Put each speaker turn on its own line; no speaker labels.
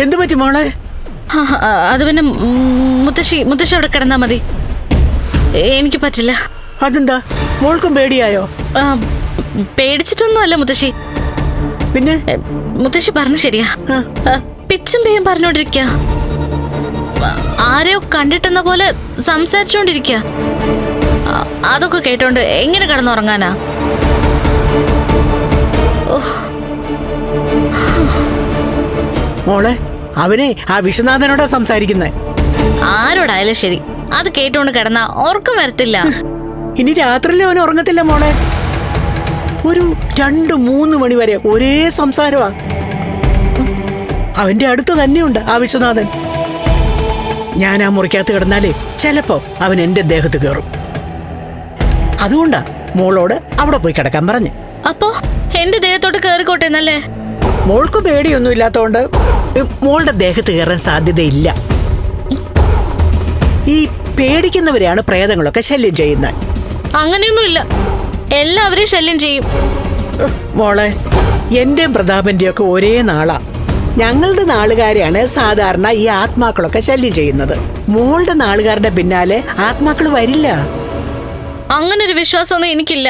എന്തു പറ്റി മോളെ?
അത് പിന്നെ മുത്തശ്ശി അവിടെ കിടന്നാ മതി. എനിക്ക് പറ്റില്ല.
അതെന്താ, മോൾക്കും പേടിയായോ?
പേടിച്ചിട്ടൊന്നും അല്ല മുത്തശ്ശി.
പിന്നെ
മുത്തശ്ശി പറഞ്ഞു ശരിയാ. പിച്ചും പേയും പറഞ്ഞോണ്ടിരിക്ക, ആരെയോ കണ്ടിട്ടെന്ന പോലെ സംസാരിച്ചോണ്ടിരിക്ക. അതൊക്കെ കേട്ടോണ്ട് എങ്ങനെ കിടന്നുറങ്ങാനാ?
മോളെ, അവനെ ആ വിശ്വനാഥനോടാ സംസാരിക്കുന്നേ.
ആരോടായാലും ശരി, അത് കേട്ടോണ്ട് കിടന്നാ ഉറക്കം വരത്തില്ല.
ഇനി രാത്രിയിലും അവൻ ഉറങ്ങത്തില്ല മോളെ. ഒരു 2-3 മണി വരെ ഒരേ സംസാരമാ. അവന്റെ അടുത്ത് തന്നെയുണ്ട് ആ വിശ്വനാഥൻ. ഞാൻ ആ മുറിക്കകത്ത് കിടന്നാലേ ചിലപ്പോ അവൻ എന്റെ ദേഹത്ത് കയറും. അതുകൊണ്ടാ മോളോട് അവിടെ പോയി കിടക്കാൻ പറഞ്ഞു.
അപ്പോ എന്റെ ദേഹത്തോട്ട് കേറിക്കോട്ടെ എന്നല്ലേ?
മോൾക്ക് പേടിയൊന്നും ഇല്ലാത്തോണ്ട് മോളുടെ ദേഹത്ത് കയറാൻ സാധ്യതയില്ല. ഈ പേടിക്കുന്നവരെയാണ് പ്രേതങ്ങളൊക്കെ ശല്യം ചെയ്യുന്നത്.
അങ്ങനെയൊന്നുമില്ല, എല്ലാവരെയും ശല്യം ചെയ്യും.
മോളെ, എന്റെയും പ്രതാപന്റെയും ഒക്കെ ഒരേ നാളാ. ഞങ്ങളുടെ നാളുകാരെയാണ് സാധാരണ ഈ ആത്മാക്കളൊക്കെ ശല്യം ചെയ്യുന്നത്. മോളുടെ നാളുകാരുടെ പിന്നാലെ ആത്മാക്കൾ വരില്ല.
അങ്ങനൊരു വിശ്വാസമൊന്നും എനിക്കില്ല.